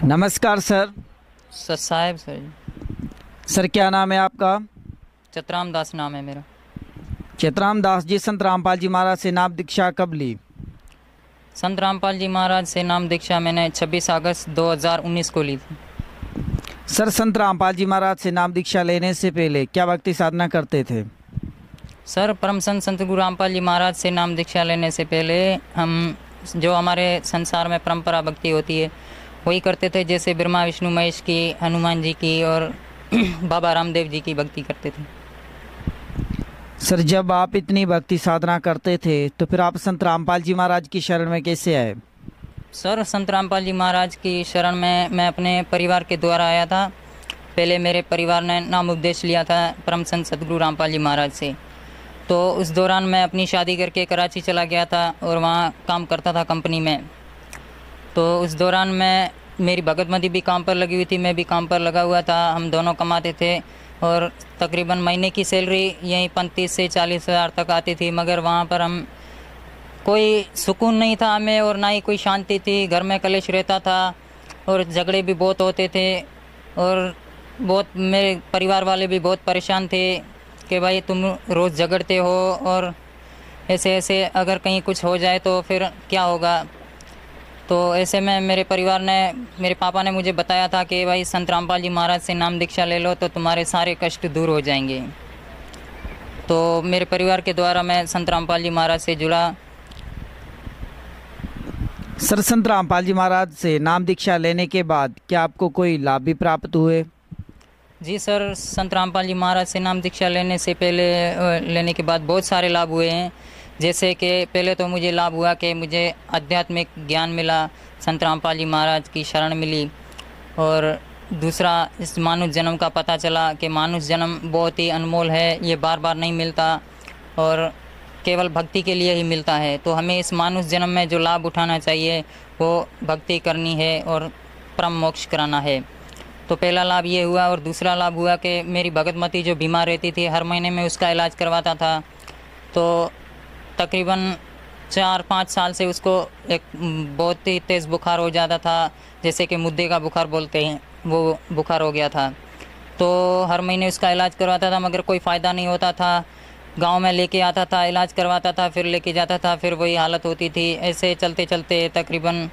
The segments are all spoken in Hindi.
नमस्कार सर। सर साहब सर जी। सर क्या नाम है आपका? चतराम दास नाम है मेरा। चितराम दास जी, संत रामपाल जी महाराज से नाम दीक्षा कब ली? संत रामपाल जी महाराज से नाम दीक्षा मैंने 26 अगस्त 2019 को ली थी। सर संत रामपाल जी महाराज से नाम दीक्षा लेने से पहले क्या भक्ति साधना करते थे? सर परम संत गुरु रामपाल जी महाराज से नाम दीक्षा लेने से पहले हम जो हमारे संसार में परंपरा भक्ति होती है वही करते थे, जैसे ब्रह्मा विष्णु महेश की, हनुमान जी की और बाबा रामदेव जी की भक्ति करते थे। सर जब आप इतनी भक्ति साधना करते थे तो फिर आप संत रामपाल जी महाराज की शरण में कैसे आए? सर संत रामपाल जी महाराज की शरण में मैं अपने परिवार के द्वारा आया था। पहले मेरे परिवार ने नाम उपदेश लिया था परम संत सतगुरु रामपाल जी महाराज से, तो उस दौरान मैं अपनी शादी करके कराची चला गया था और वहाँ काम करता था कंपनी में। तो उस दौरान मेरी भगतमती भी काम पर लगी हुई थी, मैं भी काम पर लगा हुआ था। हम दोनों कमाते थे और तकरीबन महीने की सैलरी यहीं 35 से 40 हज़ार तक आती थी, मगर वहाँ पर हम कोई सुकून नहीं था हमें और ना ही कोई शांति थी। घर में कलेश रहता था और झगड़े भी बहुत होते थे और बहुत मेरे परिवार वाले भी बहुत परेशान थे कि भाई तुम रोज़ झगड़ते हो और ऐसे ऐसे अगर कहीं कुछ हो जाए तो फिर क्या होगा। तो ऐसे में मेरे परिवार ने, मेरे पापा ने मुझे बताया था कि भाई संत रामपाल जी महाराज से नाम दीक्षा ले लो तो तुम्हारे सारे कष्ट दूर हो जाएंगे। तो मेरे परिवार के द्वारा मैं संत रामपाल जी महाराज से जुड़ा। सर संत रामपाल जी महाराज से नाम दीक्षा लेने के बाद क्या आपको कोई लाभ भी प्राप्त हुए? जी सर, संत रामपाल जी महाराज से नाम दीक्षा लेने के बाद बहुत सारे लाभ हुए हैं। जैसे कि पहले तो मुझे लाभ हुआ कि मुझे आध्यात्मिक ज्ञान मिला, संत रामपाल जी महाराज की शरण मिली। और दूसरा, इस मानुष जन्म का पता चला कि मानुष जन्म बहुत ही अनमोल है, ये बार बार नहीं मिलता और केवल भक्ति के लिए ही मिलता है। तो हमें इस मानुष जन्म में जो लाभ उठाना चाहिए वो भक्ति करनी है और परम मोक्ष कराना है। तो पहला लाभ ये हुआ। और दूसरा लाभ हुआ कि मेरी भगतमती जो बीमार रहती थी, हर महीने में उसका इलाज करवाता था। तो तकरीबन 4-5 साल से उसको एक बहुत ही तेज़ बुखार हो जाता था, जैसे कि मुद्दे का बुखार बोलते हैं, वो बुखार हो गया था। तो हर महीने उसका इलाज करवाता था मगर कोई फ़ायदा नहीं होता था। गांव में लेके आता था, इलाज करवाता था, फिर लेके जाता था, फिर वही हालत होती थी। ऐसे चलते चलते तकरीबन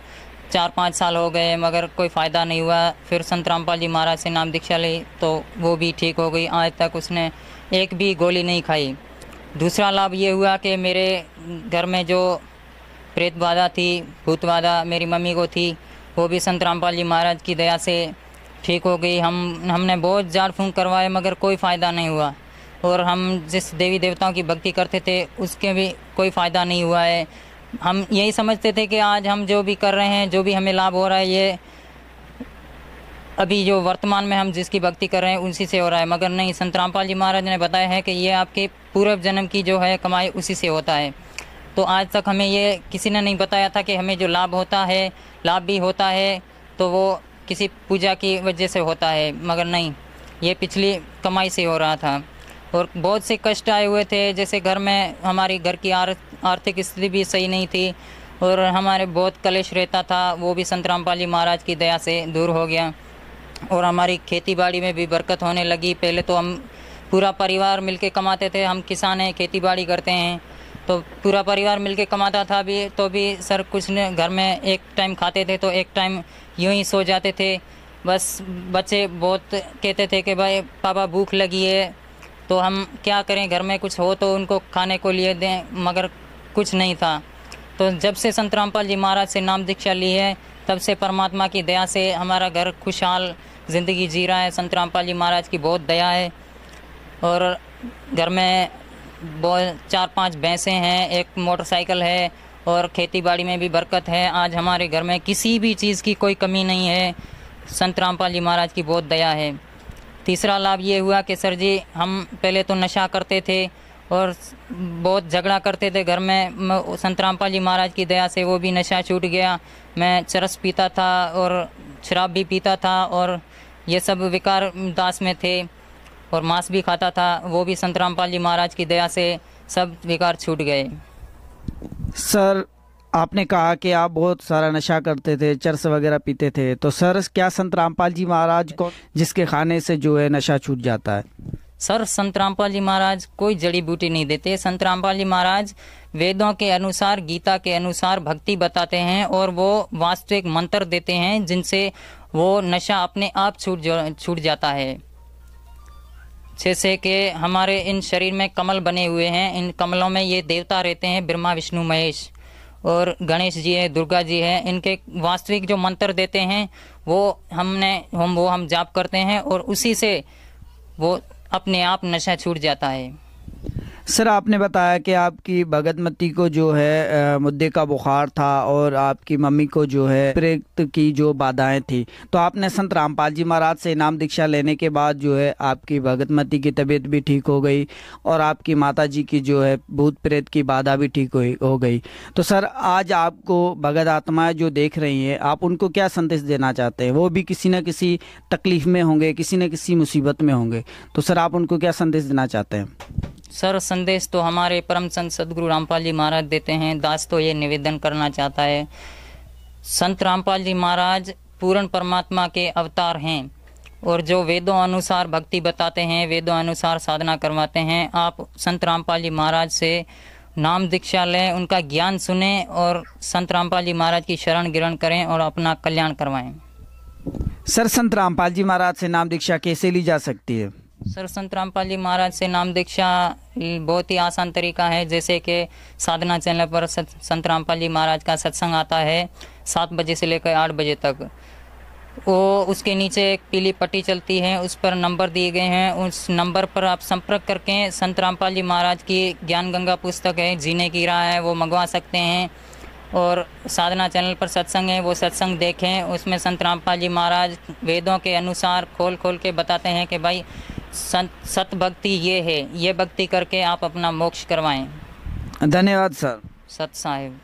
4-5 साल हो गए मगर कोई फ़ायदा नहीं हुआ। फिर संत रामपाल जी महाराज से नाम दीक्षा ली तो वो भी ठीक हो गई। आज तक उसने एक भी गोली नहीं खाई। दूसरा लाभ ये हुआ कि मेरे घर में जो प्रेत बाधा थी, भूत बाधा मेरी मम्मी को थी, वो भी संत रामपाल जी महाराज की दया से ठीक हो गई। हमने बहुत झाड़ फूँक करवाए मगर कोई फ़ायदा नहीं हुआ। और हम जिस देवी देवताओं की भक्ति करते थे उसके भी कोई फ़ायदा नहीं हुआ है। हम यही समझते थे कि आज हम जो भी कर रहे हैं, जो भी हमें लाभ हो रहा है, ये अभी जो वर्तमान में हम जिसकी भक्ति कर रहे हैं उसी से हो रहा है, मगर नहीं। संत रामपाल जी महाराज ने बताया है कि ये आपके पूर्व जन्म की जो है कमाई उसी से होता है। तो आज तक हमें ये किसी ने नहीं बताया था कि हमें जो लाभ होता है, लाभ भी होता है तो वो किसी पूजा की वजह से होता है, मगर नहीं, ये पिछली कमाई से हो रहा था। और बहुत से कष्ट आए हुए थे, जैसे घर में हमारी घर की आर्थिक स्थिति भी सही नहीं थी और हमारे बहुत कलेश रहता था, वो भी संत रामपाल जी महाराज की दया से दूर हो गया। और हमारी खेती बाड़ी में भी बरकत होने लगी। पहले तो हम पूरा परिवार मिलके कमाते थे, हम किसान हैं, खेती बाड़ी करते हैं, तो पूरा परिवार मिलके कमाता था भी तो भी सर कुछ ने घर में एक टाइम खाते थे तो एक टाइम यूं ही सो जाते थे। बस बच्चे बहुत कहते थे कि भाई पापा भूख लगी है, तो हम क्या करें, घर में कुछ हो तो उनको खाने को लिए दें, मगर कुछ नहीं था। तो जब से संत रामपाल जी महाराज से नाम दीक्षा ली है तब से परमात्मा की दया से हमारा घर खुशहाल ज़िंदगी जी रहा है। संत रामपाल जी महाराज की बहुत दया है। और घर में बहुत 4-5 भैंसें हैं, एक मोटरसाइकिल है और खेती बाड़ी में भी बरकत है। आज हमारे घर में किसी भी चीज़ की कोई कमी नहीं है, संत रामपाल जी महाराज की बहुत दया है। तीसरा लाभ ये हुआ कि सर जी, हम पहले तो नशा करते थे और बहुत झगड़ा करते थे घर में। संत रामपाल जी महाराज की दया से वो भी नशा छूट गया। मैं चरस पीता था और शराब भी पीता था और ये सब विकार दास में थे और मांस भी खाता था, वो भी संत रामपाल जी महाराज की दया से सब विकार छूट गए। सर आपने कहा कि आप बहुत सारा नशा करते थे, चरस वगैरह पीते थे, तो सर क्या संत रामपाल जी महाराज को जिसके खाने से जो है नशा छूट जाता है? सर संत रामपाल जी महाराज कोई जड़ी बूटी नहीं देते। संत रामपाल जी महाराज वेदों के अनुसार, गीता के अनुसार भक्ति बताते हैं और वो वास्तविक मंत्र देते हैं जिनसे वो नशा अपने आप छूट जाता है। जैसे कि हमारे इन शरीर में कमल बने हुए हैं, इन कमलों में ये देवता रहते हैं, ब्रह्मा विष्णु महेश, और गणेश जी है, दुर्गा जी है। इनके वास्तविक जो मंत्र देते हैं वो हम जाप करते हैं और उसी से वो अपने आप नशा छूट जाता है। सर आपने बताया कि आपकी भगतमती को जो है मुद्दे का बुखार था और आपकी मम्मी को जो है प्रेत की जो बाधाएं थी, तो आपने संत रामपाल जी महाराज से इनाम दीक्षा लेने के बाद जो है आपकी भगतमती की तबीयत भी ठीक हो गई और आपकी माता जी की जो है भूत प्रेत की बाधा भी ठीक हो गई। तो सर आज आपको भगत आत्माएं जो देख रही हैं, आप उनको क्या संदेश देना चाहते हैं? वो भी किसी न किसी तकलीफ में होंगे, किसी न किसी मुसीबत में होंगे, तो सर आप उनको क्या संदेश देना चाहते हैं? सर संदेश तो हमारे परम संत सदगुरु रामपाल जी महाराज देते हैं। दास तो ये निवेदन करना चाहता है, संत रामपाल जी महाराज पूर्ण परमात्मा के अवतार हैं और जो वेदों अनुसार भक्ति बताते हैं, वेदों अनुसार साधना करवाते हैं। आप संत रामपाल जी महाराज से नाम दीक्षा लें, उनका ज्ञान सुने और संत रामपाल जी महाराज की शरण ग्रहण करें और अपना कल्याण करवाएं। सर संत रामपाल जी महाराज से नाम दीक्षा कैसे ली जा सकती है? सर संत रामपाल जी महाराज से नाम दीक्षा बहुत ही आसान तरीका है। जैसे कि साधना चैनल पर संत रामपाल जी महाराज का सत्संग आता है 7 बजे से लेकर 8 बजे तक। वो उसके नीचे एक पीली पट्टी चलती है, उस पर नंबर दिए गए हैं। उस नंबर पर आप संपर्क करके संत रामपाल जी महाराज की ज्ञान गंगा पुस्तक है, जीने की राह है, वो मंगवा सकते हैं। और साधना चैनल पर सत्संग है, वो सत्संग देखें। उसमें संत रामपाल जी महाराज वेदों के अनुसार खोल के बताते हैं कि भाई सत भक्ति ये है, ये भक्ति करके आप अपना मोक्ष करवाएं। धन्यवाद सर। सत साहिब।